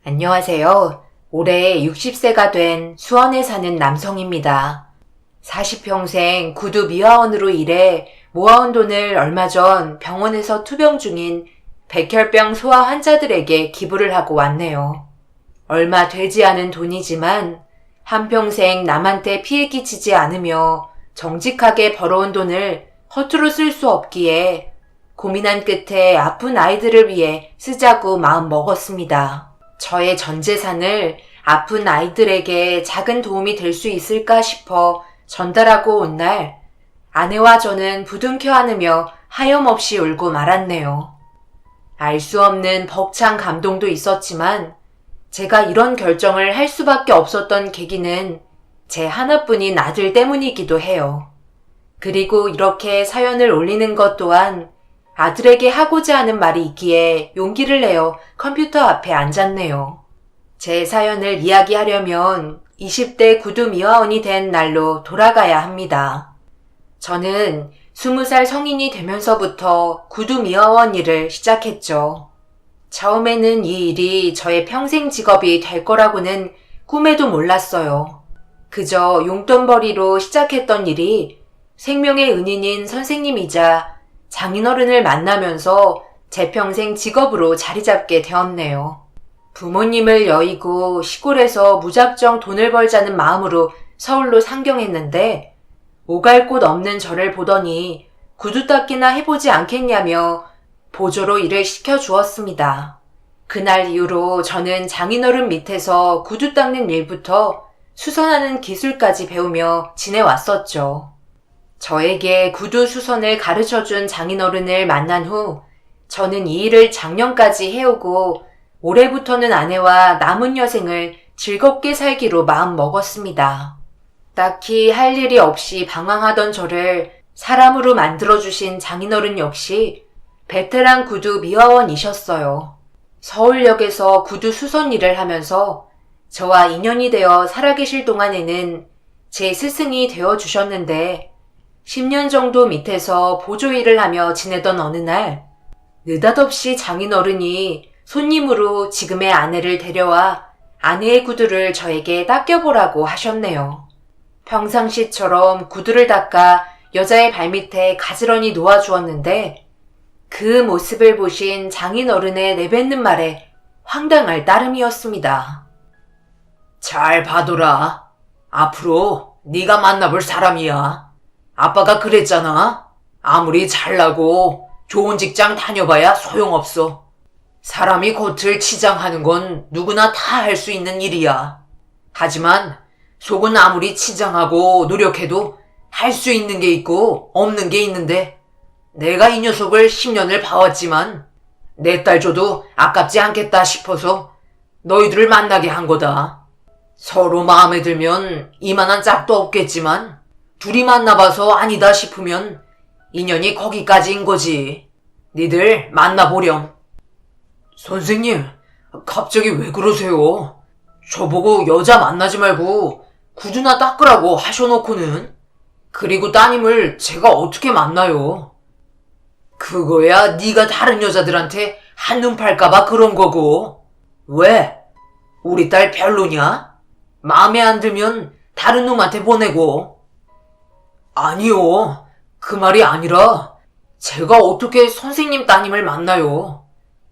안녕하세요. 올해 60세가 된 수원에 사는 남성입니다. 40평생 구두 미화원으로 일해 모아온 돈을 얼마 전 병원에서 투병 중인 백혈병 소아 환자들에게 기부를 하고 왔네요. 얼마 되지 않은 돈이지만 한평생 남한테 피해 끼치지 않으며 정직하게 벌어온 돈을 허투루 쓸 수 없기에 고민한 끝에 아픈 아이들을 위해 쓰자고 마음 먹었습니다. 저의 전 재산을 아픈 아이들에게 작은 도움이 될 수 있을까 싶어 전달하고 온 날 아내와 저는 부둥켜 안으며 하염없이 울고 말았네요. 알 수 없는 벅찬 감동도 있었지만 제가 이런 결정을 할 수밖에 없었던 계기는 제 하나뿐인 아들 때문이기도 해요. 그리고 이렇게 사연을 올리는 것 또한 아들에게 하고자 하는 말이 있기에 용기를 내어 컴퓨터 앞에 앉았네요. 제 사연을 이야기하려면 20대 구두 미화원이 된 날로 돌아가야 합니다. 저는 20살 성인이 되면서부터 구두 미화원 일을 시작했죠. 처음에는 이 일이 저의 평생 직업이 될 거라고는 꿈에도 몰랐어요. 그저 용돈벌이로 시작했던 일이 생명의 은인인 선생님이자 장인어른을 만나면서 제 평생 직업으로 자리 잡게 되었네요. 부모님을 여의고 시골에서 무작정 돈을 벌자는 마음으로 서울로 상경했는데 오갈 곳 없는 저를 보더니 구두 닦기나 해보지 않겠냐며 보조로 일을 시켜주었습니다. 그날 이후로 저는 장인어른 밑에서 구두 닦는 일부터 수선하는 기술까지 배우며 지내왔었죠. 저에게 구두 수선을 가르쳐준 장인어른을 만난 후 저는 이 일을 작년까지 해오고 올해부터는 아내와 남은 여생을 즐겁게 살기로 마음 먹었습니다. 딱히 할 일이 없이 방황하던 저를 사람으로 만들어주신 장인어른 역시 베테랑 구두 미화원이셨어요. 서울역에서 구두 수선 일을 하면서 저와 인연이 되어 살아계실 동안에는 제 스승이 되어주셨는데 10년 정도 밑에서 보조 일을 하며 지내던 어느 날 느닷없이 장인어른이 손님으로 지금의 아내를 데려와 아내의 구두를 저에게 닦여보라고 하셨네요. 평상시처럼 구두를 닦아 여자의 발밑에 가지런히 놓아주었는데 그 모습을 보신 장인어른의 내뱉는 말에 황당할 따름이었습니다. 잘 봐둬라. 앞으로 네가 만나볼 사람이야. 아빠가 그랬잖아. 아무리 잘나고 좋은 직장 다녀봐야 소용없어. 사람이 겉을 치장하는 건 누구나 다 할 수 있는 일이야. 하지만 속은 아무리 치장하고 노력해도 할 수 있는 게 있고 없는 게 있는데 내가 이 녀석을 10년을 봐왔지만 내 딸 줘도 아깝지 않겠다 싶어서 너희들을 만나게 한 거다. 서로 마음에 들면 이만한 짝도 없겠지만 둘이 만나봐서 아니다 싶으면 인연이 거기까지인 거지. 니들 만나보렴. 선생님, 갑자기 왜 그러세요? 저보고 여자 만나지 말고 구두나 닦으라고 하셔놓고는. 그리고 따님을 제가 어떻게 만나요? 그거야 네가 다른 여자들한테 한눈 팔까봐 그런 거고. 왜? 우리 딸 별로냐? 마음에 안 들면 다른 놈한테 보내고. 아니요. 그 말이 아니라 제가 어떻게 선생님 따님을 만나요?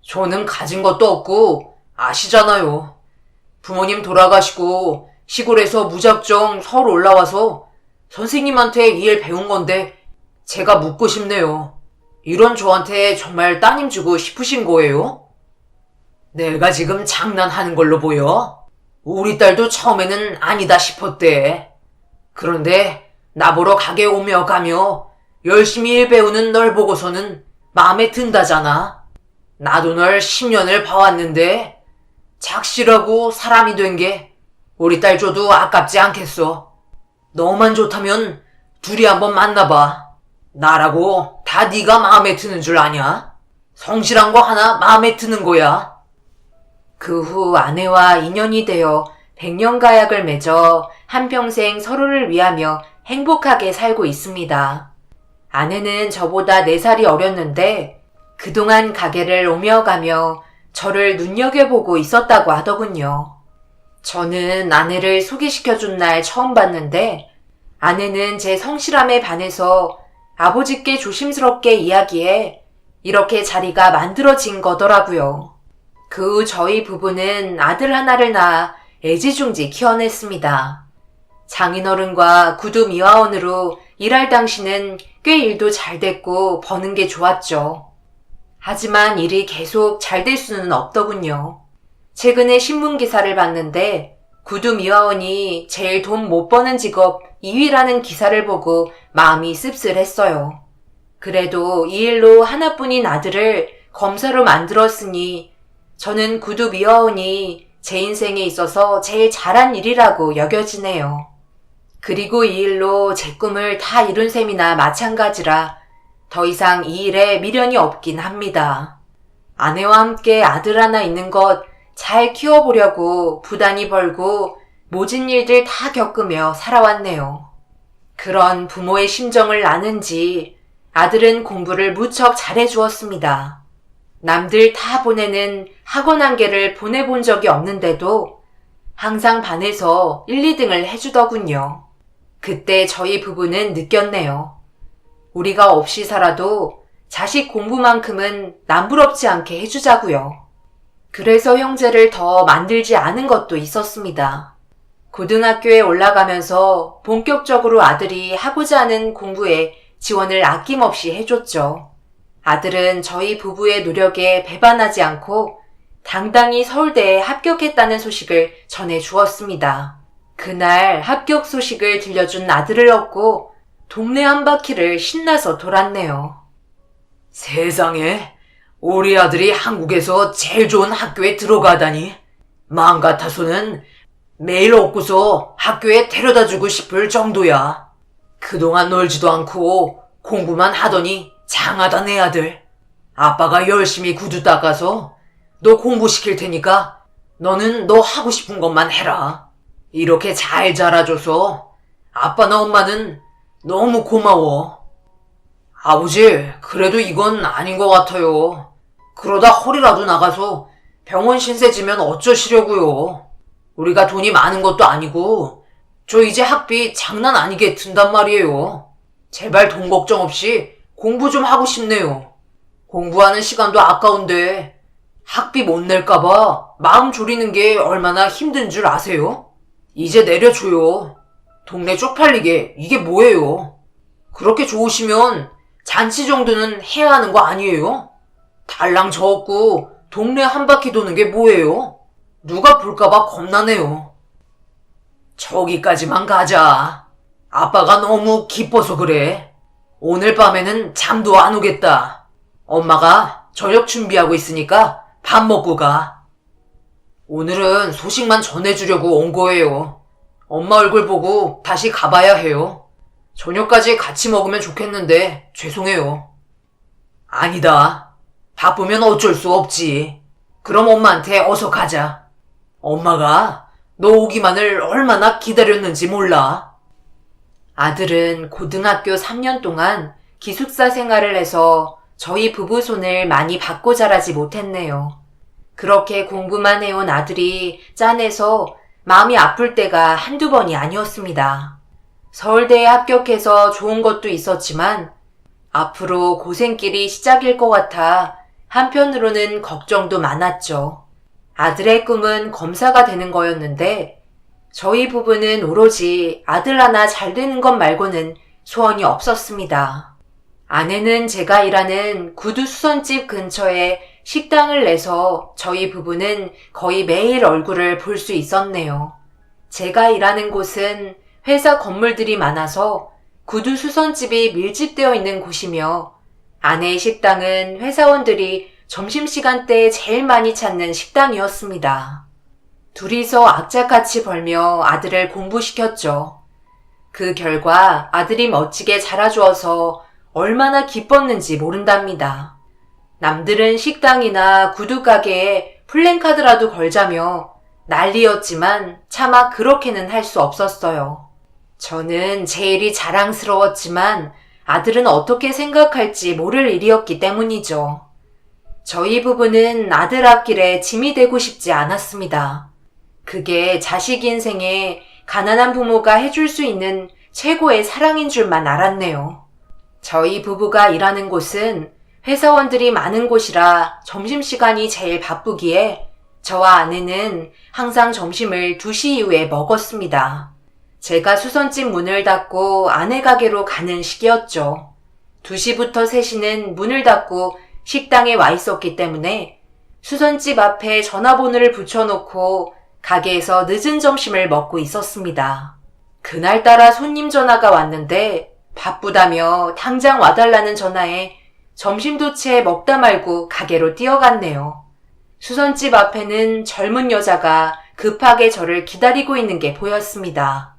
저는 가진 것도 없고 아시잖아요. 부모님 돌아가시고 시골에서 무작정 서울 올라와서 선생님한테 이 일 배운 건데 제가 묻고 싶네요. 이런 저한테 정말 따님 주고 싶으신 거예요? 내가 지금 장난하는 걸로 보여? 우리 딸도 처음에는 아니다 싶었대. 그런데 나보러 가게 오며 가며 열심히 일 배우는 널 보고서는 마음에 든다잖아. 나도 널 10년을 봐왔는데 착실하고 사람이 된 게 우리 딸 줘도 아깝지 않겠어. 너만 좋다면 둘이 한번 만나봐. 나라고 다 네가 마음에 드는 줄 아냐? 성실한 거 하나 마음에 드는 거야. 그 후 아내와 인연이 되어 100년 가약을 맺어 한평생 서로를 위하며 행복하게 살고 있습니다. 아내는 저보다 4살이 어렸는데 그동안 가게를 오며 가며 저를 눈여겨보고 있었다고 하더군요. 저는 아내를 소개시켜준 날 처음 봤는데 아내는 제 성실함에 반해서 아버지께 조심스럽게 이야기해 이렇게 자리가 만들어진 거더라고요. 그 후 저희 부부는 아들 하나를 낳아 애지중지 키워냈습니다. 장인어른과 구두 미화원으로 일할 당시는 꽤 일도 잘 됐고 버는 게 좋았죠. 하지만 일이 계속 잘 될 수는 없더군요. 최근에 신문기사를 봤는데 구두 미화원이 제일 돈 못 버는 직업 2위라는 기사를 보고 마음이 씁쓸했어요. 그래도 이 일로 하나뿐인 아들을 검사로 만들었으니 저는 구두 미화원이 제 인생에 있어서 제일 잘한 일이라고 여겨지네요. 그리고 이 일로 제 꿈을 다 이룬 셈이나 마찬가지라 더 이상 이 일에 미련이 없긴 합니다. 아내와 함께 아들 하나 있는 것 잘 키워보려고 부단히 벌고 모진 일들 다 겪으며 살아왔네요. 그런 부모의 심정을 아는지 아들은 공부를 무척 잘해주었습니다. 남들 다 보내는 학원 한 개를 보내본 적이 없는데도 항상 반에서 1, 2등을 해주더군요. 그때 저희 부부는 느꼈네요. 우리가 없이 살아도 자식 공부만큼은 남부럽지 않게 해주자고요. 그래서 형제를 더 만들지 않은 것도 있었습니다. 고등학교에 올라가면서 본격적으로 아들이 하고자 하는 공부에 지원을 아낌없이 해줬죠. 아들은 저희 부부의 노력에 배반하지 않고 당당히 서울대에 합격했다는 소식을 전해주었습니다. 그날 합격 소식을 들려준 아들을 얻고 동네 한 바퀴를 신나서 돌았네요. 세상에, 우리 아들이 한국에서 제일 좋은 학교에 들어가다니. 마음 같아서는 매일 얻고서 학교에 데려다주고 싶을 정도야. 그동안 놀지도 않고 공부만 하더니 장하다 내 아들. 아빠가 열심히 구두 닦아서 너 공부시킬 테니까 너는 너 하고 싶은 것만 해라. 이렇게 잘 자라줘서 아빠나 엄마는 너무 고마워. 아버지, 그래도 이건 아닌 것 같아요. 그러다 홀이라도 나가서 병원 신세 지면 어쩌시려고요. 우리가 돈이 많은 것도 아니고 저 이제 학비 장난 아니게 든단 말이에요. 제발 돈 걱정 없이 공부 좀 하고 싶네요. 공부하는 시간도 아까운데 학비 못 낼까봐 마음 졸이는 게 얼마나 힘든 줄 아세요? 이제 내려줘요. 동네 쪽팔리게 이게 뭐예요? 그렇게 좋으시면 잔치 정도는 해야 하는 거 아니에요? 달랑 저었고 동네 한 바퀴 도는 게 뭐예요? 누가 볼까봐 겁나네요. 저기까지만 가자. 아빠가 너무 기뻐서 그래. 오늘 밤에는 잠도 안 오겠다. 엄마가 저녁 준비하고 있으니까 밥 먹고 가. 오늘은 소식만 전해주려고 온 거예요. 엄마 얼굴 보고 다시 가봐야 해요. 저녁까지 같이 먹으면 좋겠는데 죄송해요. 아니다. 바쁘면 어쩔 수 없지. 그럼 엄마한테 어서 가자. 엄마가 너 오기만을 얼마나 기다렸는지 몰라. 아들은 고등학교 3년 동안 기숙사 생활을 해서 저희 부부 손을 많이 받고 자라지 못했네요. 그렇게 공부만 해온 아들이 짠해서 마음이 아플 때가 한두 번이 아니었습니다. 서울대에 합격해서 좋은 것도 있었지만 앞으로 고생길이 시작일 것 같아 한편으로는 걱정도 많았죠. 아들의 꿈은 검사가 되는 거였는데 저희 부부는 오로지 아들 하나 잘 되는 것 말고는 소원이 없었습니다. 아내는 제가 일하는 구두 수선집 근처에 식당을 내서 저희 부부는 거의 매일 얼굴을 볼 수 있었네요. 제가 일하는 곳은 회사 건물들이 많아서 구두 수선집이 밀집되어 있는 곳이며 아내의 식당은 회사원들이 점심시간대에 제일 많이 찾는 식당이었습니다. 둘이서 악착같이 벌며 아들을 공부시켰죠. 그 결과 아들이 멋지게 자라주어서 얼마나 기뻤는지 모른답니다. 남들은 식당이나 구두가게에 플랜카드라도 걸자며 난리였지만 차마 그렇게는 할 수 없었어요. 저는 제 일이 자랑스러웠지만 아들은 어떻게 생각할지 모를 일이었기 때문이죠. 저희 부부는 아들 앞길에 짐이 되고 싶지 않았습니다. 그게 자식 인생에 가난한 부모가 해줄 수 있는 최고의 사랑인 줄만 알았네요. 저희 부부가 일하는 곳은 회사원들이 많은 곳이라 점심시간이 제일 바쁘기에 저와 아내는 항상 점심을 2시 이후에 먹었습니다. 제가 수선집 문을 닫고 아내 가게로 가는 시기였죠. 2시부터 3시는 문을 닫고 식당에 와 있었기 때문에 수선집 앞에 전화번호를 붙여놓고 가게에서 늦은 점심을 먹고 있었습니다. 그날따라 손님 전화가 왔는데 바쁘다며 당장 와달라는 전화에 점심도 채 먹다 말고 가게로 뛰어갔네요. 수선집 앞에는 젊은 여자가 급하게 저를 기다리고 있는 게 보였습니다.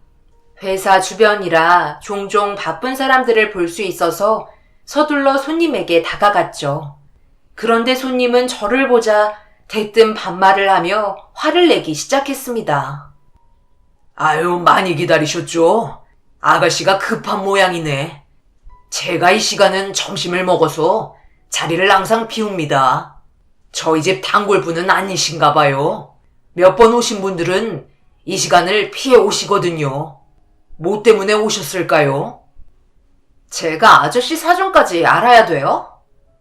회사 주변이라 종종 바쁜 사람들을 볼 수 있어서 서둘러 손님에게 다가갔죠. 그런데 손님은 저를 보자 대뜸 반말을 하며 화를 내기 시작했습니다. 아유, 많이 기다리셨죠? 아가씨가 급한 모양이네. 제가 이 시간은 점심을 먹어서 자리를 항상 비웁니다. 저희 집 단골분은 아니신가 봐요. 몇 번 오신 분들은 이 시간을 피해 오시거든요. 뭐 때문에 오셨을까요? 제가 아저씨 사정까지 알아야 돼요?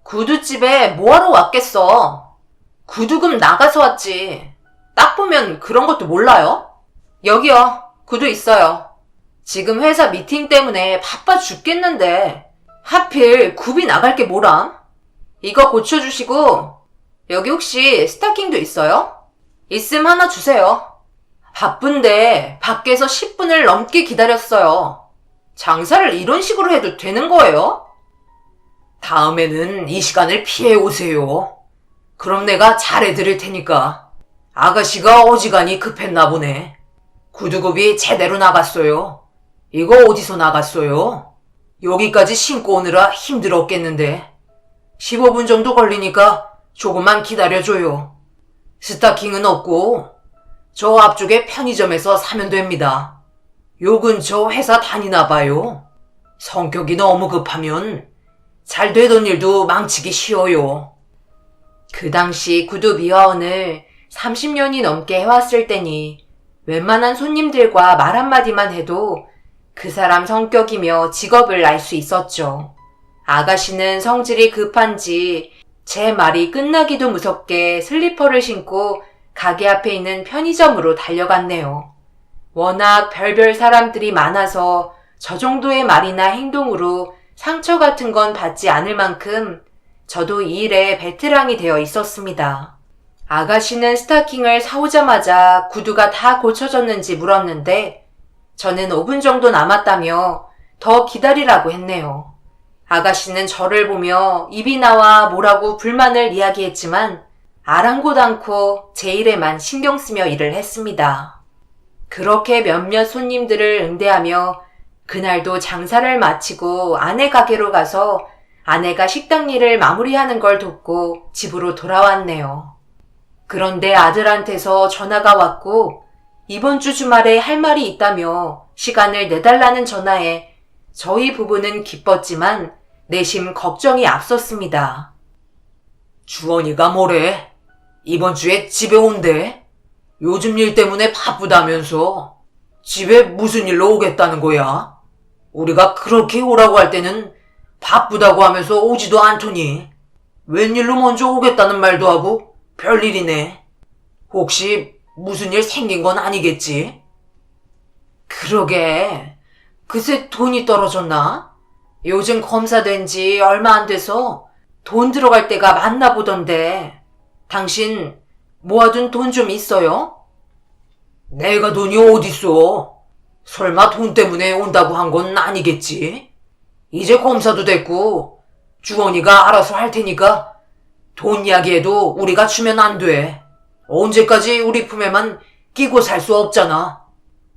구두집에 뭐하러 왔겠어? 구두금 나가서 왔지. 딱 보면 그런 것도 몰라요? 여기요. 구두 있어요. 지금 회사 미팅 때문에 바빠 죽겠는데 하필 굽이 나갈 게 뭐람? 이거 고쳐주시고 여기 혹시 스타킹도 있어요? 있음 하나 주세요. 바쁜데 밖에서 10분을 넘게 기다렸어요. 장사를 이런 식으로 해도 되는 거예요? 다음에는 이 시간을 피해 오세요. 그럼 내가 잘해드릴 테니까. 아가씨가 어지간히 급했나 보네. 구두굽이 제대로 나갔어요. 이거 어디서 나갔어요? 여기까지 신고 오느라 힘들었겠는데. 15분 정도 걸리니까 조금만 기다려줘요. 스타킹은 없고 저 앞쪽에 편의점에서 사면 됩니다. 요 근처 회사 다니나 봐요. 성격이 너무 급하면 잘 되던 일도 망치기 쉬워요. 그 당시 구두 미화원을 30년이 넘게 해왔을 때니 웬만한 손님들과 말 한마디만 해도 그 사람 성격이며 직업을 알 수 있었죠. 아가씨는 성질이 급한지 제 말이 끝나기도 무섭게 슬리퍼를 신고 가게 앞에 있는 편의점으로 달려갔네요. 워낙 별별 사람들이 많아서 저 정도의 말이나 행동으로 상처 같은 건 받지 않을 만큼 저도 이 일에 베테랑이 되어 있었습니다. 아가씨는 스타킹을 사오자마자 구두가 다 고쳐졌는지 물었는데 저는 5분 정도 남았다며 더 기다리라고 했네요. 아가씨는 저를 보며 입이 나와 뭐라고 불만을 이야기했지만 아랑곳 않고 제 일에만 신경 쓰며 일을 했습니다. 그렇게 몇몇 손님들을 응대하며 그날도 장사를 마치고 아내 가게로 가서 아내가 식당 일을 마무리하는 걸 돕고 집으로 돌아왔네요. 그런데 아들한테서 전화가 왔고 이번 주 주말에 할 말이 있다며 시간을 내달라는 전화에 저희 부부는 기뻤지만 내심 걱정이 앞섰습니다. 주원이가 뭐래? 이번 주에 집에 온대? 요즘 일 때문에 바쁘다면서 집에 무슨 일로 오겠다는 거야? 우리가 그렇게 오라고 할 때는 바쁘다고 하면서 오지도 않더니 웬일로 먼저 오겠다는 말도 하고 별일이네. 혹시 무슨 일 생긴 건 아니겠지? 그러게, 그새 돈이 떨어졌나? 요즘 검사된 지 얼마 안 돼서 돈 들어갈 때가 많나 보던데 당신 모아둔 돈 좀 있어요? 내가 돈이 어딨어? 설마 돈 때문에 온다고 한 건 아니겠지? 이제 검사도 됐고 주원이가 알아서 할 테니까 돈 이야기해도 우리가 주면 안 돼. 언제까지 우리 품에만 끼고 살 수 없잖아.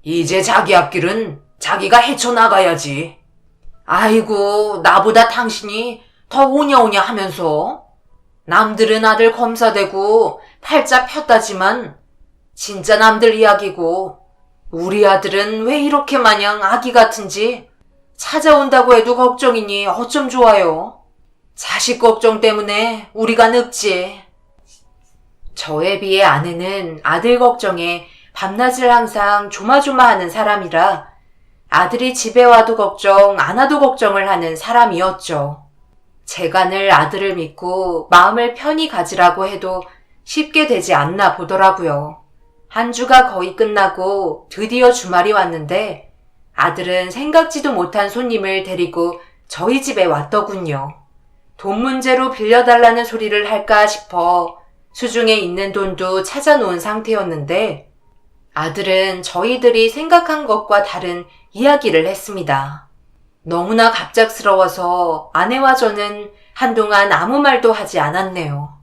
이제 자기 앞길은 자기가 헤쳐나가야지. 아이고, 나보다 당신이 더 오냐오냐 하면서. 남들은 아들 검사되고 팔자 폈다지만 진짜 남들 이야기고 우리 아들은 왜 이렇게 마냥 아기 같은지 찾아온다고 해도 걱정이니 어쩜 좋아요. 자식 걱정 때문에 우리가 늙지. 저에 비해 아내는 아들 걱정에 밤낮을 항상 조마조마하는 사람이라 아들이 집에 와도 걱정, 안 와도 걱정을 하는 사람이었죠. 제가 늘 아들을 믿고 마음을 편히 가지라고 해도 쉽게 되지 않나 보더라고요. 한 주가 거의 끝나고 드디어 주말이 왔는데 아들은 생각지도 못한 손님을 데리고 저희 집에 왔더군요. 돈 문제로 빌려달라는 소리를 할까 싶어 수중에 있는 돈도 찾아놓은 상태였는데 아들은 저희들이 생각한 것과 다른 이야기를 했습니다. 너무나 갑작스러워서 아내와 저는 한동안 아무 말도 하지 않았네요.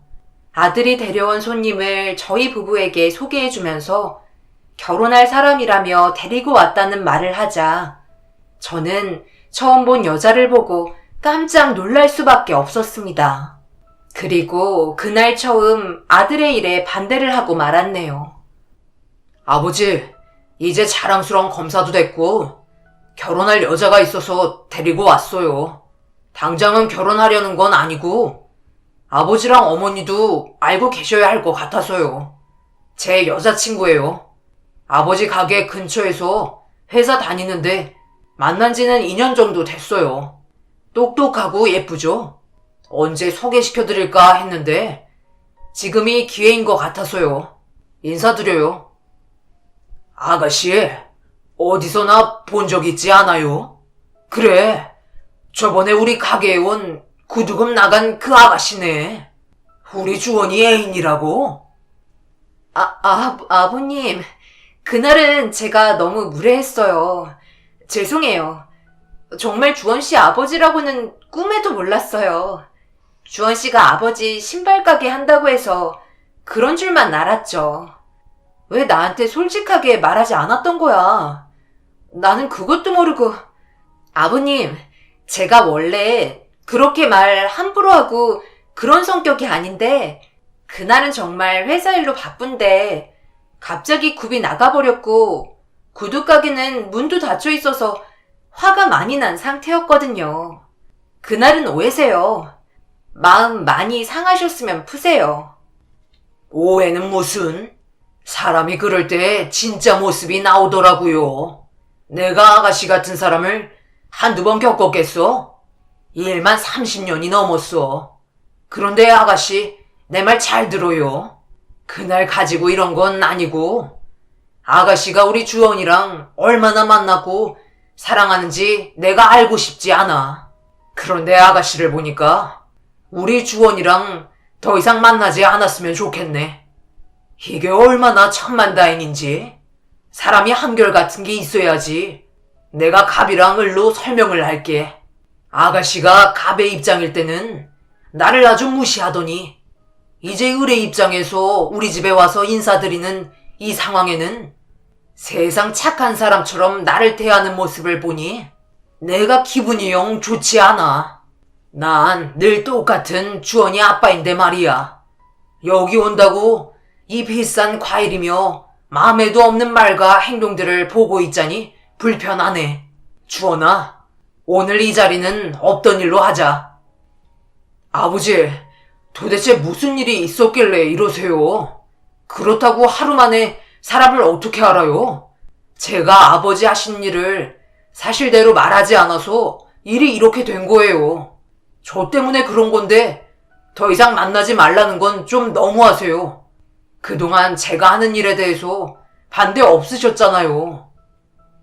아들이 데려온 손님을 저희 부부에게 소개해주면서 결혼할 사람이라며 데리고 왔다는 말을 하자 저는 처음 본 여자를 보고 깜짝 놀랄 수밖에 없었습니다. 그리고 그날 처음 아들의 일에 반대를 하고 말았네요. 아버지, 이제 자랑스러운 검사도 됐고 결혼할 여자가 있어서 데리고 왔어요. 당장은 결혼하려는 건 아니고 아버지랑 어머니도 알고 계셔야 할 것 같아서요. 제 여자친구예요. 아버지 가게 근처에서 회사 다니는데 만난 지는 2년 정도 됐어요. 똑똑하고 예쁘죠? 언제 소개시켜드릴까 했는데 지금이 기회인 것 같아서요. 인사드려요. 아가씨, 어디서나 본 적 있지 않아요? 그래, 저번에 우리 가게에 온 구두금 나간 그 아가씨네. 우리 주원이 애인이라고? 아버님, 그날은 제가 너무 무례했어요. 죄송해요. 정말 주원 씨 아버지라고는 꿈에도 몰랐어요. 주원 씨가 아버지 신발 가게 한다고 해서 그런 줄만 알았죠. 왜 나한테 솔직하게 말하지 않았던 거야? 나는 그것도 모르고. 아버님, 제가 원래 그렇게 말 함부로 하고 그런 성격이 아닌데 그날은 정말 회사 일로 바쁜데 갑자기 굽이 나가버렸고 구두 가게는 문도 닫혀 있어서 화가 많이 난 상태였거든요. 그날은 오해세요. 마음 많이 상하셨으면 푸세요. 오해는 무슨? 사람이 그럴 때 진짜 모습이 나오더라고요. 내가 아가씨 같은 사람을 한두 번 겪었겠어? 일만 30년이 넘었어. 그런데 아가씨, 내 말 잘 들어요. 그날 가지고 이런 건 아니고 아가씨가 우리 주원이랑 얼마나 만나고 사랑하는지 내가 알고 싶지 않아. 그런데 아가씨를 보니까 우리 주원이랑 더 이상 만나지 않았으면 좋겠네. 이게 얼마나 천만다행인지. 사람이 한결같은 게 있어야지. 내가 갑이랑 을로 설명을 할게. 아가씨가 갑의 입장일 때는 나를 아주 무시하더니 이제 을의 입장에서 우리 집에 와서 인사드리는 이 상황에는 세상 착한 사람처럼 나를 대하는 모습을 보니 내가 기분이 영 좋지 않아. 난 늘 똑같은 주원이 아빠인데 말이야. 여기 온다고 이 비싼 과일이며 마음에도 없는 말과 행동들을 보고 있자니 불편하네. 주원아, 오늘 이 자리는 없던 일로 하자. 아버지, 도대체 무슨 일이 있었길래 이러세요? 그렇다고 하루 만에 사람을 어떻게 알아요? 제가 아버지 하신 일을 사실대로 말하지 않아서 일이 이렇게 된 거예요. 저 때문에 그런 건데 더 이상 만나지 말라는 건 좀 너무하세요. 그동안 제가 하는 일에 대해서 반대 없으셨잖아요.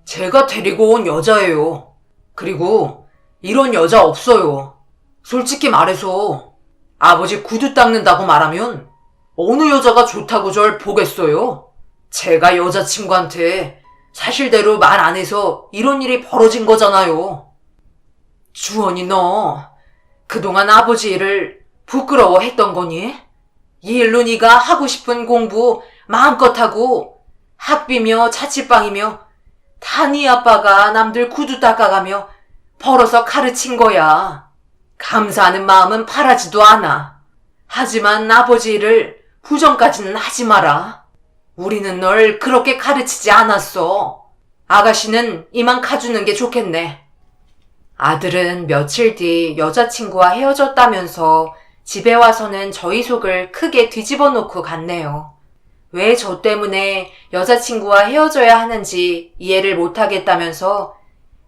제가 데리고 온 여자예요. 그리고 이런 여자 없어요. 솔직히 말해서 아버지 구두 닦는다고 말하면 어느 여자가 좋다고 절 보겠어요? 제가 여자친구한테 사실대로 말 안 해서 이런 일이 벌어진 거잖아요. 주원이 너 그동안 아버지 일을 부끄러워했던 거니? 이 일로 네가 하고 싶은 공부 마음껏 하고 학비며 자취방이며 다 네 아빠가 남들 구두 닦아가며 벌어서 가르친 거야. 감사하는 마음은 바라지도 않아. 하지만 아버지 일을 부정까지는 하지 마라. 우리는 널 그렇게 가르치지 않았어. 아가씨는 이만 가주는 게 좋겠네. 아들은 며칠 뒤 여자친구와 헤어졌다면서 집에 와서는 저희 속을 크게 뒤집어 놓고 갔네요. 왜 저 때문에 여자친구와 헤어져야 하는지 이해를 못하겠다면서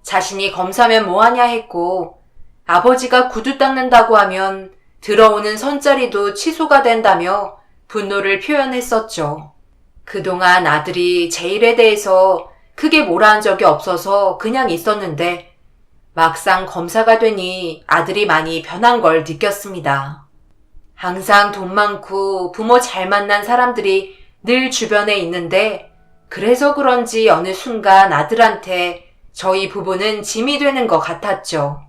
자신이 검사면 뭐하냐 했고, 아버지가 구두 닦는다고 하면 들어오는 선자리도 취소가 된다며 분노를 표현했었죠. 그동안 아들이 제 일에 대해서 크게 뭐라 한 적이 없어서 그냥 있었는데, 막상 검사가 되니 아들이 많이 변한 걸 느꼈습니다. 항상 돈 많고 부모 잘 만난 사람들이 늘 주변에 있는데, 그래서 그런지 어느 순간 아들한테 저희 부부는 짐이 되는 것 같았죠.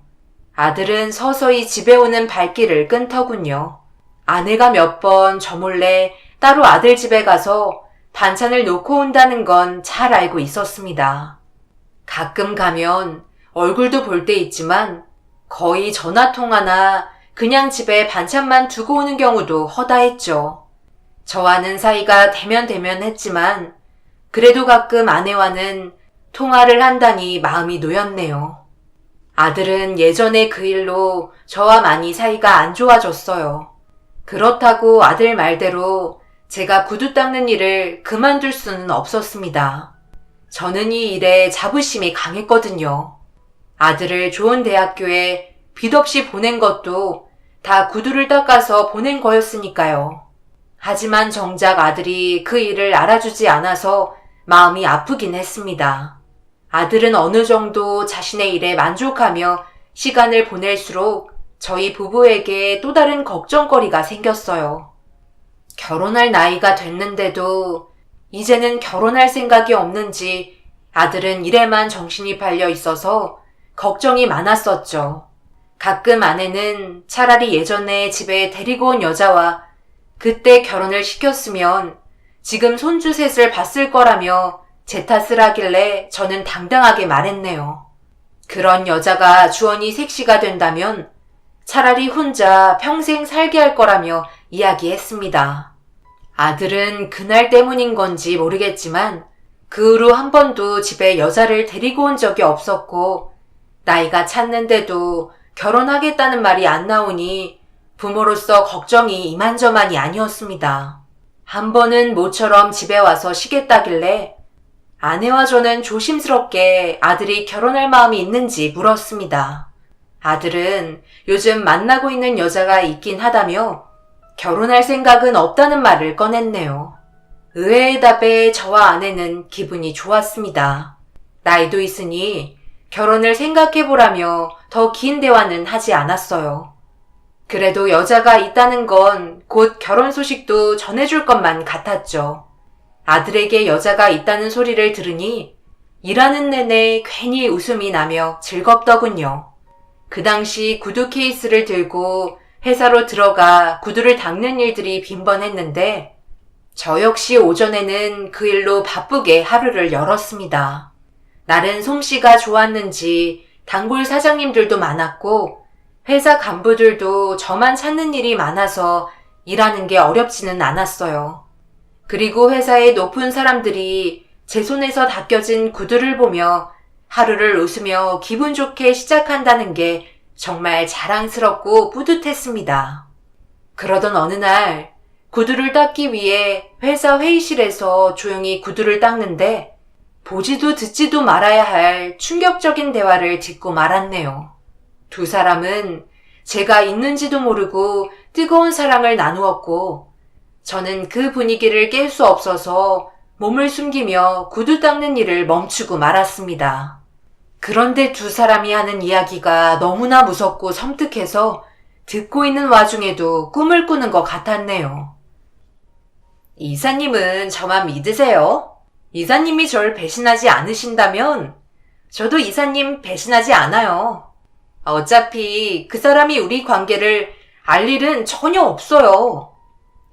아들은 서서히 집에 오는 발길을 끊더군요. 아내가 몇 번 저 몰래 따로 아들 집에 가서 반찬을 놓고 온다는 건 잘 알고 있었습니다. 가끔 가면 얼굴도 볼 때 있지만 거의 전화통화나 그냥 집에 반찬만 두고 오는 경우도 허다했죠. 저와는 사이가 대면했지만 그래도 가끔 아내와는 통화를 한다니 마음이 놓였네요. 아들은 예전에 그 일로 저와 많이 사이가 안 좋아졌어요. 그렇다고 아들 말대로 제가 구두 닦는 일을 그만둘 수는 없었습니다. 저는 이 일에 자부심이 강했거든요. 아들을 좋은 대학교에 빚 없이 보낸 것도 다 구두를 닦아서 보낸 거였으니까요. 하지만 정작 아들이 그 일을 알아주지 않아서 마음이 아프긴 했습니다. 아들은 어느 정도 자신의 일에 만족하며 시간을 보낼수록 저희 부부에게 또 다른 걱정거리가 생겼어요. 결혼할 나이가 됐는데도 이제는 결혼할 생각이 없는지 아들은 일에만 정신이 팔려 있어서 걱정이 많았었죠. 가끔 아내는 차라리 예전에 집에 데리고 온 여자와 그때 결혼을 시켰으면 지금 손주 셋을 봤을 거라며 제 탓을 하길래 저는 당당하게 말했네요. 그런 여자가 주원이 섹시가 된다면 차라리 혼자 평생 살게 할 거라며 이야기했습니다. 아들은 그날 때문인 건지 모르겠지만 그 후로 한 번도 집에 여자를 데리고 온 적이 없었고, 나이가 찼는데도 결혼하겠다는 말이 안 나오니 부모로서 걱정이 이만저만이 아니었습니다. 한 번은 모처럼 집에 와서 쉬겠다길래 아내와 저는 조심스럽게 아들이 결혼할 마음이 있는지 물었습니다. 아들은 요즘 만나고 있는 여자가 있긴 하다며 결혼할 생각은 없다는 말을 꺼냈네요. 의외의 답에 저와 아내는 기분이 좋았습니다. 나이도 있으니 결혼을 생각해보라며 더 긴 대화는 하지 않았어요. 그래도 여자가 있다는 건 곧 결혼 소식도 전해줄 것만 같았죠. 아들에게 여자가 있다는 소리를 들으니 일하는 내내 괜히 웃음이 나며 즐겁더군요. 그 당시 구두 케이스를 들고 회사로 들어가 구두를 닦는 일들이 빈번했는데 저 역시 오전에는 그 일로 바쁘게 하루를 열었습니다. 날은 솜씨가 좋았는지 단골 사장님들도 많았고 회사 간부들도 저만 찾는 일이 많아서 일하는 게 어렵지는 않았어요. 그리고 회사의 높은 사람들이 제 손에서 닦여진 구두를 보며 하루를 웃으며 기분 좋게 시작한다는 게 정말 자랑스럽고 뿌듯했습니다. 그러던 어느 날 구두를 닦기 위해 회사 회의실에서 조용히 구두를 닦는데 보지도 듣지도 말아야 할 충격적인 대화를 듣고 말았네요. 두 사람은 제가 있는지도 모르고 뜨거운 사랑을 나누었고 저는 그 분위기를 깰 수 없어서 몸을 숨기며 구두 닦는 일을 멈추고 말았습니다. 그런데 두 사람이 하는 이야기가 너무나 무섭고 섬뜩해서 듣고 있는 와중에도 꿈을 꾸는 것 같았네요. 이사님은 저만 믿으세요? 이사님이 절 배신하지 않으신다면 저도 이사님 배신하지 않아요. 어차피 그 사람이 우리 관계를 알 일은 전혀 없어요.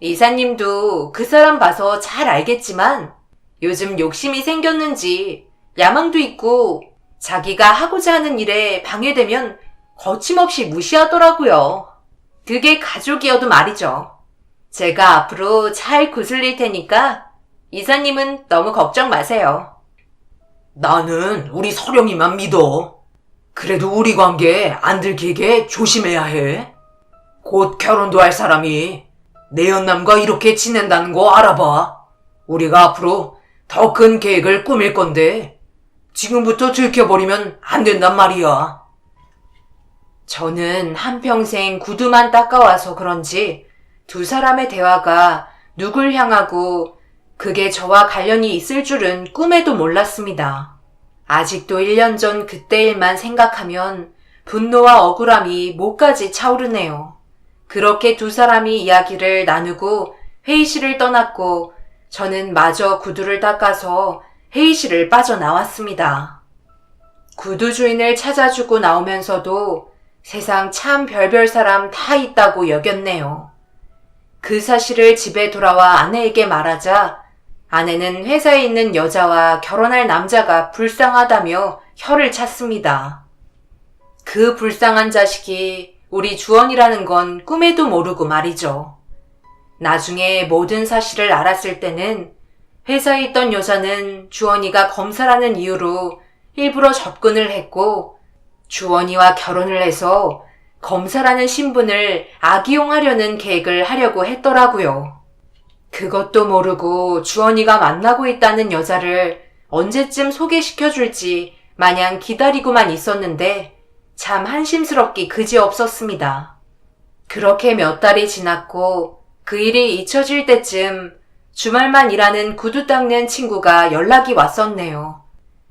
이사님도 그 사람 봐서 잘 알겠지만 요즘 욕심이 생겼는지 야망도 있고 자기가 하고자 하는 일에 방해되면 거침없이 무시하더라고요. 그게 가족이어도 말이죠. 제가 앞으로 잘 구슬릴 테니까 이사님은 너무 걱정 마세요. 나는 우리 서령이만 믿어. 그래도 우리 관계 안 들키게 조심해야 해. 곧 결혼도 할 사람이 내 연남과 이렇게 지낸다는 거 알아봐. 우리가 앞으로 더 큰 계획을 꾸밀 건데 지금부터 들켜버리면 안 된단 말이야. 저는 한평생 구두만 닦아와서 그런지 두 사람의 대화가 누굴 향하고 그게 저와 관련이 있을 줄은 꿈에도 몰랐습니다. 아직도 1년 전 그때 일만 생각하면 분노와 억울함이 목까지 차오르네요. 그렇게 두 사람이 이야기를 나누고 회의실을 떠났고 저는 마저 구두를 닦아서 회의실을 빠져나왔습니다. 구두 주인을 찾아주고 나오면서도 세상 참 별별 사람 다 있다고 여겼네요. 그 사실을 집에 돌아와 아내에게 말하자 아내는 회사에 있는 여자와 결혼할 남자가 불쌍하다며 혀를 찼습니다. 그 불쌍한 자식이 우리 주원이라는 건 꿈에도 모르고 말이죠. 나중에 모든 사실을 알았을 때는 회사에 있던 여자는 주원이가 검사라는 이유로 일부러 접근을 했고 주원이와 결혼을 해서 검사라는 신분을 악이용하려는 계획을 하려고 했더라고요. 그것도 모르고 주원이가 만나고 있다는 여자를 언제쯤 소개시켜줄지 마냥 기다리고만 있었는데 참 한심스럽기 그지없었습니다. 그렇게 몇 달이 지났고 그 일이 잊혀질 때쯤 주말만 일하는 구두 닦는 친구가 연락이 왔었네요.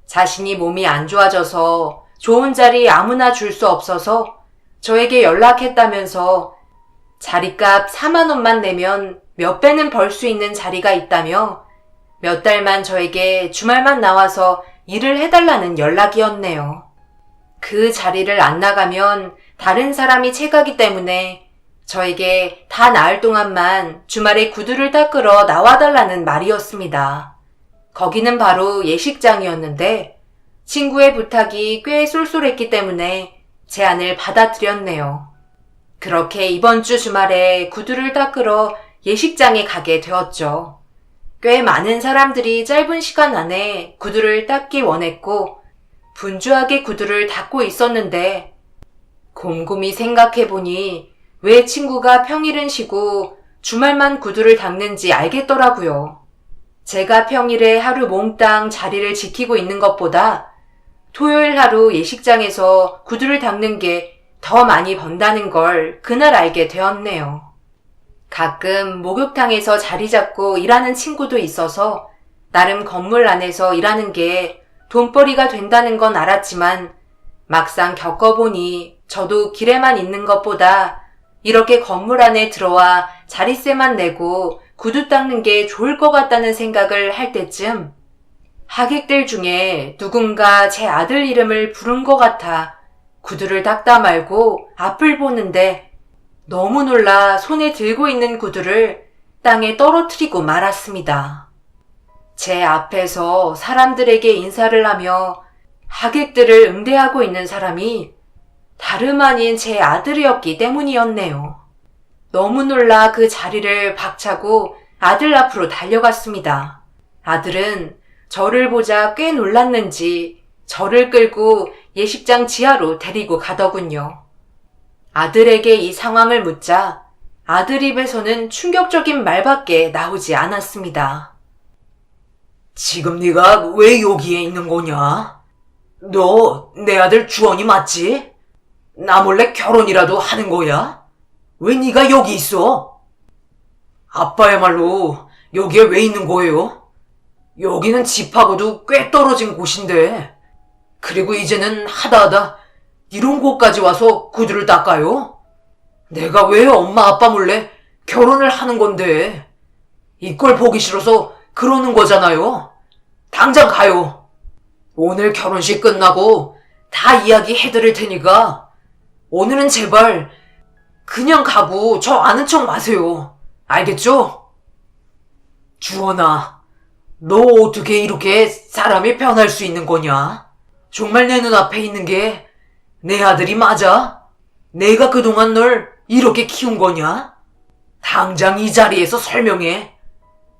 자신이 몸이 안 좋아져서 좋은 자리 아무나 줄 수 없어서 저에게 연락했다면서 자리값 4만 원만 내면 몇 배는 벌 수 있는 자리가 있다며 몇 달만 저에게 주말만 나와서 일을 해달라는 연락이었네요. 그 자리를 안 나가면 다른 사람이 채가기 때문에 저에게 다 나을 동안만 주말에 구두를 닦으러 나와달라는 말이었습니다. 거기는 바로 예식장이었는데 친구의 부탁이 꽤 쏠쏠했기 때문에 제안을 받아들였네요. 그렇게 이번 주 주말에 구두를 닦으러 예식장에 가게 되었죠. 꽤 많은 사람들이 짧은 시간 안에 구두를 닦기 원했고 분주하게 구두를 닦고 있었는데 곰곰이 생각해보니 왜 친구가 평일은 쉬고 주말만 구두를 닦는지 알겠더라고요. 제가 평일에 하루 몽땅 자리를 지키고 있는 것보다 토요일 하루 예식장에서 구두를 닦는 게 더 많이 번다는 걸 그날 알게 되었네요. 가끔 목욕탕에서 자리 잡고 일하는 친구도 있어서 나름 건물 안에서 일하는 게 돈벌이가 된다는 건 알았지만 막상 겪어보니 저도 길에만 있는 것보다 이렇게 건물 안에 들어와 자릿세만 내고 구두 닦는 게 좋을 것 같다는 생각을 할 때쯤 하객들 중에 누군가 제 아들 이름을 부른 것 같아 구두를 닦다 말고 앞을 보는데 너무 놀라 손에 들고 있는 구두를 땅에 떨어뜨리고 말았습니다. 제 앞에서 사람들에게 인사를 하며 하객들을 응대하고 있는 사람이 다름 아닌 제 아들이었기 때문이었네요. 너무 놀라 그 자리를 박차고 아들 앞으로 달려갔습니다. 아들은 저를 보자 꽤 놀랐는지 저를 끌고 예식장 지하로 데리고 가더군요. 아들에게 이 상황을 묻자 아들 입에서는 충격적인 말밖에 나오지 않았습니다. 지금 네가 왜 여기에 있는 거냐? 너 내 아들 주원이 맞지? 나 몰래 결혼이라도 하는 거야? 왜 네가 여기 있어? 아빠야말로 여기에 왜 있는 거예요? 여기는 집하고도 꽤 떨어진 곳인데 그리고 이제는 하다하다 이런 곳까지 와서 구두를 닦아요? 내가 왜 엄마 아빠 몰래 결혼을 하는 건데 이걸 보기 싫어서 그러는 거잖아요. 당장 가요. 오늘 결혼식 끝나고 다 이야기 해드릴 테니까 오늘은 제발 그냥 가고 저 아는 척 마세요. 알겠죠? 주원아, 너 어떻게 이렇게 사람이 변할 수 있는 거냐? 정말 내 눈앞에 있는 게 내 아들이 맞아? 내가 그동안 널 이렇게 키운 거냐? 당장 이 자리에서 설명해.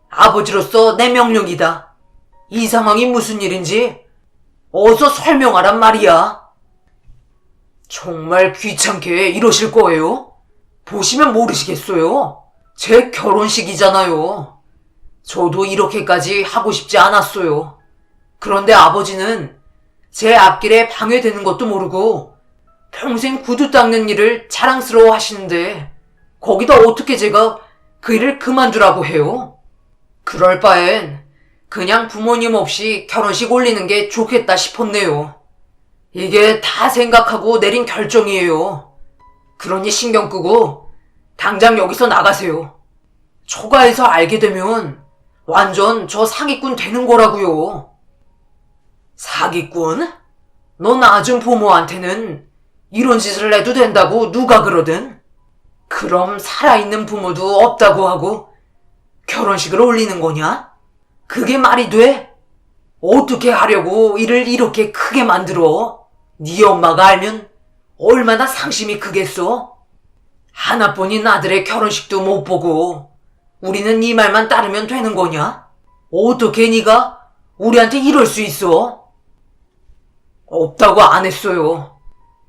아버지로서 내 명령이다. 이 상황이 무슨 일인지 어서 설명하란 말이야. 정말 귀찮게 이러실 거예요? 보시면 모르시겠어요? 제 결혼식이잖아요. 저도 이렇게까지 하고 싶지 않았어요. 그런데 아버지는 제 앞길에 방해되는 것도 모르고 평생 구두 닦는 일을 자랑스러워 하시는데 거기다 어떻게 제가 그 일을 그만두라고 해요? 그럴 바엔 그냥 부모님 없이 결혼식 올리는 게 좋겠다 싶었네요. 이게 다 생각하고 내린 결정이에요. 그러니 신경 끄고 당장 여기서 나가세요. 초가에서 알게 되면 완전 저 사기꾼 되는 거라고요. 사기꾼? 너 낳아준 부모한테는 이런 짓을 해도 된다고 누가 그러든? 그럼 살아있는 부모도 없다고 하고 결혼식을 올리는 거냐? 그게 말이 돼? 어떻게 하려고 일을 이렇게 크게 만들어? 네 엄마가 알면 얼마나 상심이 크겠어? 하나뿐인 아들의 결혼식도 못 보고 우리는 네 말만 따르면 되는 거냐? 어떻게 네가 우리한테 이럴 수 있어? 없다고 안 했어요.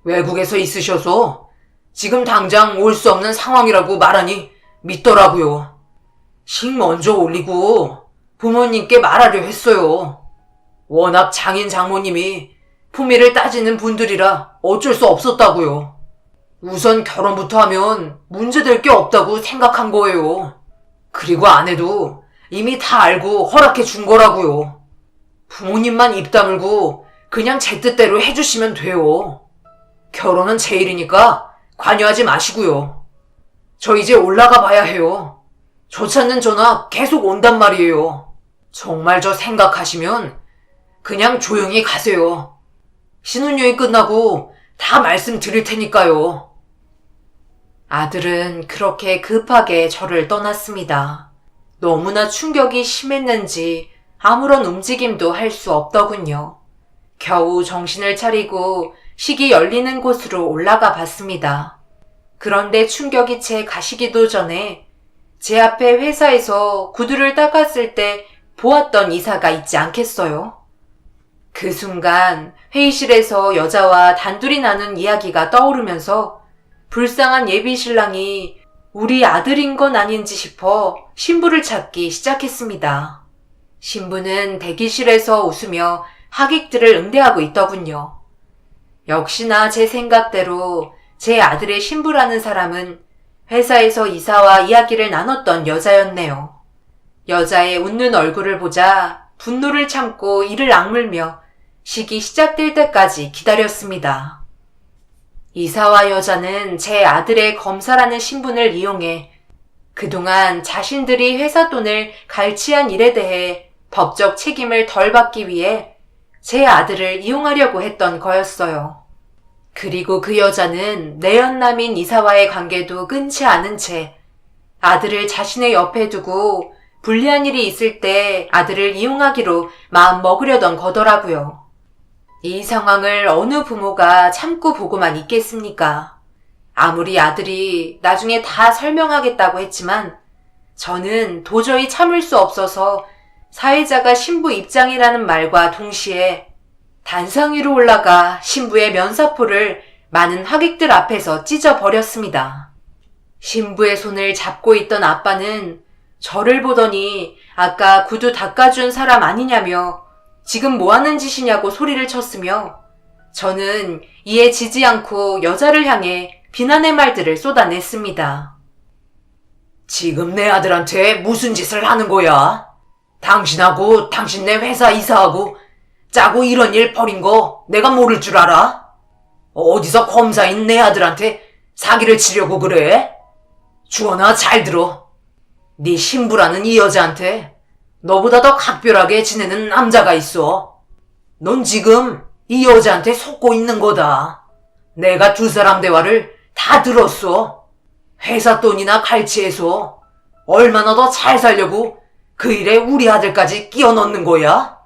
외국에서 있으셔서 지금 당장 올 수 없는 상황이라고 말하니 믿더라고요. 식 먼저 올리고 부모님께 말하려 했어요. 워낙 장인 장모님이 품위를 따지는 분들이라 어쩔 수 없었다고요. 우선 결혼부터 하면 문제될 게 없다고 생각한 거예요. 그리고 아내도 이미 다 알고 허락해 준 거라고요. 부모님만 입 다물고 그냥 제 뜻대로 해주시면 돼요. 결혼은 제 일이니까 관여하지 마시고요. 저 이제 올라가 봐야 해요. 저 찾는 전화 계속 온단 말이에요. 정말 저 생각하시면 그냥 조용히 가세요. 신혼여행 끝나고 다 말씀드릴 테니까요. 아들은 그렇게 급하게 저를 떠났습니다. 너무나 충격이 심했는지 아무런 움직임도 할 수 없더군요. 겨우 정신을 차리고 식이 열리는 곳으로 올라가 봤습니다. 그런데 충격이 채 가시기도 전에 제 앞에 회사에서 구두를 닦았을 때 보았던 이사가 있지 않겠어요? 그 순간 회의실에서 여자와 단둘이 나눈 이야기가 떠오르면서 불쌍한 예비 신랑이 우리 아들인 건 아닌지 싶어 신부를 찾기 시작했습니다. 신부는 대기실에서 웃으며 하객들을 응대하고 있더군요. 역시나 제 생각대로 제 아들의 신부라는 사람은 회사에서 이사와 이야기를 나눴던 여자였네요. 여자의 웃는 얼굴을 보자 분노를 참고 이를 악물며 식이 시작될 때까지 기다렸습니다. 이사와 여자는 제 아들의 검사라는 신분을 이용해 그동안 자신들이 회사 돈을 갈취한 일에 대해 법적 책임을 덜 받기 위해 제 아들을 이용하려고 했던 거였어요. 그리고 그 여자는 내연남인 이사와의 관계도 끊지 않은 채 아들을 자신의 옆에 두고 불리한 일이 있을 때 아들을 이용하기로 마음 먹으려던 거더라고요. 이 상황을 어느 부모가 참고 보고만 있겠습니까? 아무리 아들이 나중에 다 설명하겠다고 했지만 저는 도저히 참을 수 없어서 사회자가 신부 입장이라는 말과 동시에 단상 위로 올라가 신부의 면사포를 많은 하객들 앞에서 찢어버렸습니다. 신부의 손을 잡고 있던 아빠는 저를 보더니 아까 구두 닦아준 사람 아니냐며 지금 뭐하는 짓이냐고 소리를 쳤으며 저는 이에 지지 않고 여자를 향해 비난의 말들을 쏟아냈습니다. 지금 내 아들한테 무슨 짓을 하는 거야? 당신하고 당신네 회사 이사하고 짜고 이런 일 벌인 거 내가 모를 줄 알아? 어디서 검사인 내 아들한테 사기를 치려고 그래? 주원아, 잘 들어. 네 신부라는 이 여자한테 너보다 더 각별하게 지내는 남자가 있어. 넌 지금 이 여자한테 속고 있는 거다. 내가 두 사람 대화를 다 들었어. 회사 돈이나 갈취해서 얼마나 더 잘 살려고 그 일에 우리 아들까지 끼워 넣는 거야?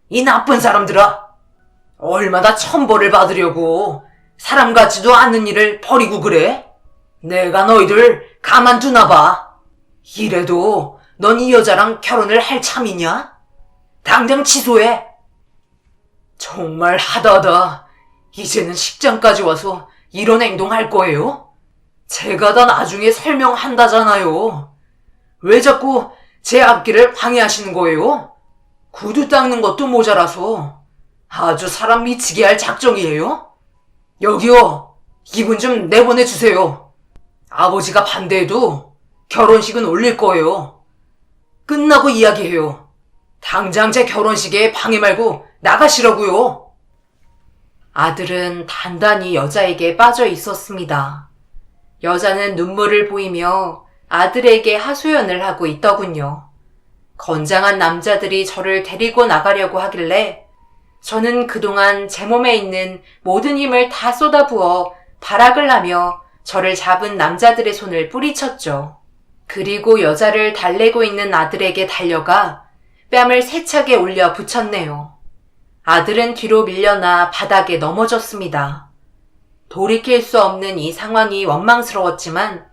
이 나쁜 사람들아. 얼마나 천벌을 받으려고 사람 같지도 않는 일을 벌이고 그래? 내가 너희들 가만두나 봐. 이래도 넌 이 여자랑 결혼을 할 참이냐? 당장 취소해. 정말 하다하다 이제는 식장까지 와서 이런 행동할 거예요? 제가 다 나중에 설명한다잖아요. 왜 자꾸 제 앞길을 방해하시는 거예요? 구두 닦는 것도 모자라서 아주 사람 미치게 할 작정이에요? 여기요, 이분 좀 내보내주세요. 아버지가 반대해도 결혼식은 올릴 거예요. 끝나고 이야기해요. 당장 제 결혼식에 방해 말고 나가시라고요. 아들은 단단히 여자에게 빠져 있었습니다. 여자는 눈물을 보이며 아들에게 하소연을 하고 있더군요. 건장한 남자들이 저를 데리고 나가려고 하길래 저는 그동안 제 몸에 있는 모든 힘을 다 쏟아부어 발악을 하며 저를 잡은 남자들의 손을 뿌리쳤죠. 그리고 여자를 달래고 있는 아들에게 달려가 뺨을 세차게 올려 붙였네요. 아들은 뒤로 밀려나 바닥에 넘어졌습니다. 돌이킬 수 없는 이 상황이 원망스러웠지만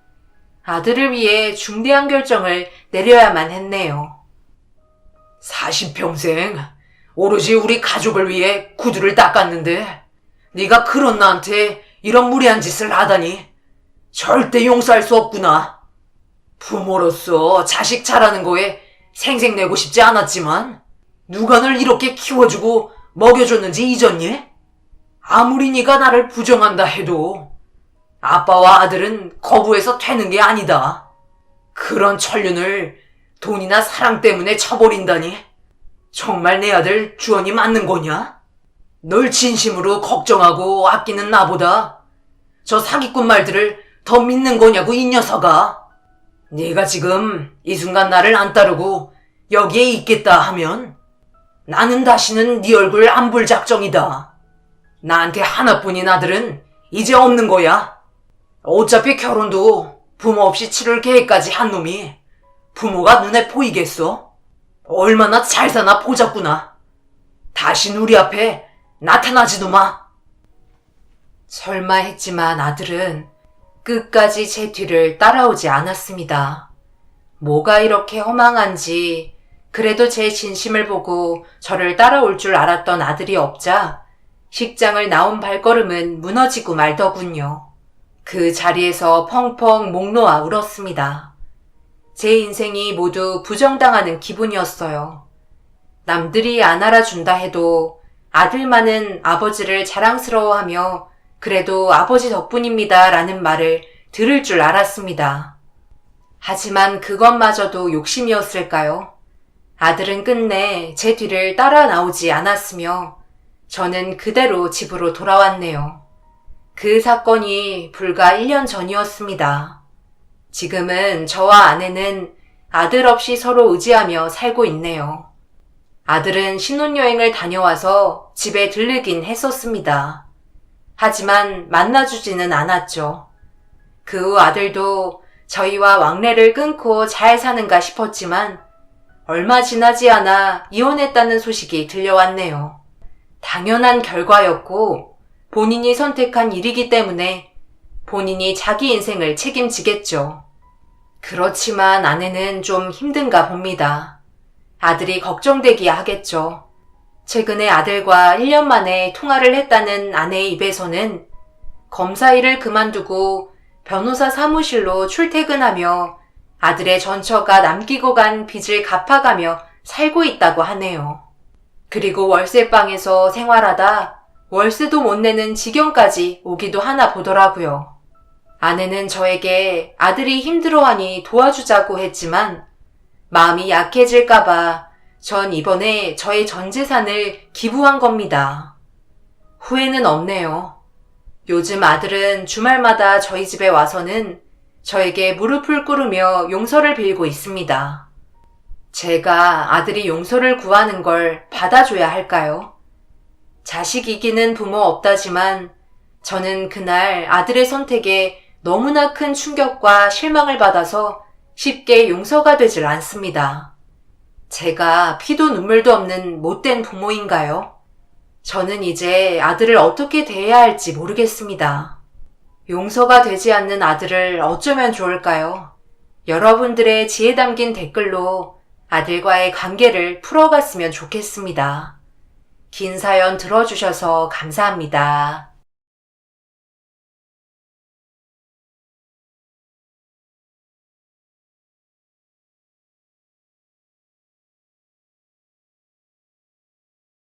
아들을 위해 중대한 결정을 내려야만 했네요. 40평생 오로지 우리 가족을 위해 구두를 닦았는데 네가 그런 나한테 이런 무례한 짓을 하다니 절대 용서할 수 없구나. 부모로서 자식 잘하는 거에 생색내고 싶지 않았지만 누가 널 이렇게 키워주고 먹여줬는지 잊었니? 아무리 네가 나를 부정한다 해도 아빠와 아들은 거부해서 되는 게 아니다. 그런 천륜을 돈이나 사랑 때문에 쳐버린다니 정말 내 아들 주원이 맞는 거냐? 널 진심으로 걱정하고 아끼는 나보다 저 사기꾼 말들을 더 믿는 거냐고 이 녀석아. 네가 지금 이 순간 나를 안 따르고 여기에 있겠다 하면 나는 다시는 네 얼굴 안 볼 작정이다. 나한테 하나뿐인 아들은 이제 없는 거야. 어차피 결혼도 부모 없이 치를 계획까지 한 놈이 부모가 눈에 보이겠어? 얼마나 잘 사나 보자꾸나. 다신 우리 앞에 나타나지도 마. 설마 했지만 아들은 끝까지 제 뒤를 따라오지 않았습니다. 뭐가 이렇게 허망한지 그래도 제 진심을 보고 저를 따라올 줄 알았던 아들이 없자 식장을 나온 발걸음은 무너지고 말더군요. 그 자리에서 펑펑 목 놓아 울었습니다. 제 인생이 모두 부정당하는 기분이었어요. 남들이 안 알아준다 해도 아들만은 아버지를 자랑스러워하며 그래도 아버지 덕분입니다 라는 말을 들을 줄 알았습니다. 하지만 그것마저도 욕심이었을까요? 아들은 끝내 제 뒤를 따라 나오지 않았으며 저는 그대로 집으로 돌아왔네요. 그 사건이 불과 1년 전이었습니다. 지금은 저와 아내는 아들 없이 서로 의지하며 살고 있네요. 아들은 신혼여행을 다녀와서 집에 들르긴 했었습니다. 하지만 만나주지는 않았죠. 그 후 아들도 저희와 왕래를 끊고 잘 사는가 싶었지만 얼마 지나지 않아 이혼했다는 소식이 들려왔네요. 당연한 결과였고 본인이 선택한 일이기 때문에 본인이 자기 인생을 책임지겠죠. 그렇지만 아내는 좀 힘든가 봅니다. 아들이 걱정되기야 하겠죠. 최근에 아들과 1년 만에 통화를 했다는 아내의 입에서는 검사 일을 그만두고 변호사 사무실로 출퇴근하며 아들의 전처가 남기고 간 빚을 갚아가며 살고 있다고 하네요. 그리고 월세방에서 생활하다 월세도 못 내는 지경까지 오기도 하나 보더라고요. 아내는 저에게 아들이 힘들어하니 도와주자고 했지만 마음이 약해질까봐 전 이번에 저의 전 재산을 기부한 겁니다. 후회는 없네요. 요즘 아들은 주말마다 저희 집에 와서는 저에게 무릎을 꿇으며 용서를 빌고 있습니다. 제가 아들이 용서를 구하는 걸 받아줘야 할까요? 자식 이기는 부모 없다지만 저는 그날 아들의 선택에 너무나 큰 충격과 실망을 받아서 쉽게 용서가 되질 않습니다. 제가 피도 눈물도 없는 못된 부모인가요? 저는 이제 아들을 어떻게 대해야 할지 모르겠습니다. 용서가 되지 않는 아들을 어쩌면 좋을까요? 여러분들의 지혜 담긴 댓글로 아들과의 관계를 풀어갔으면 좋겠습니다. 긴 사연 들어주셔서 감사합니다.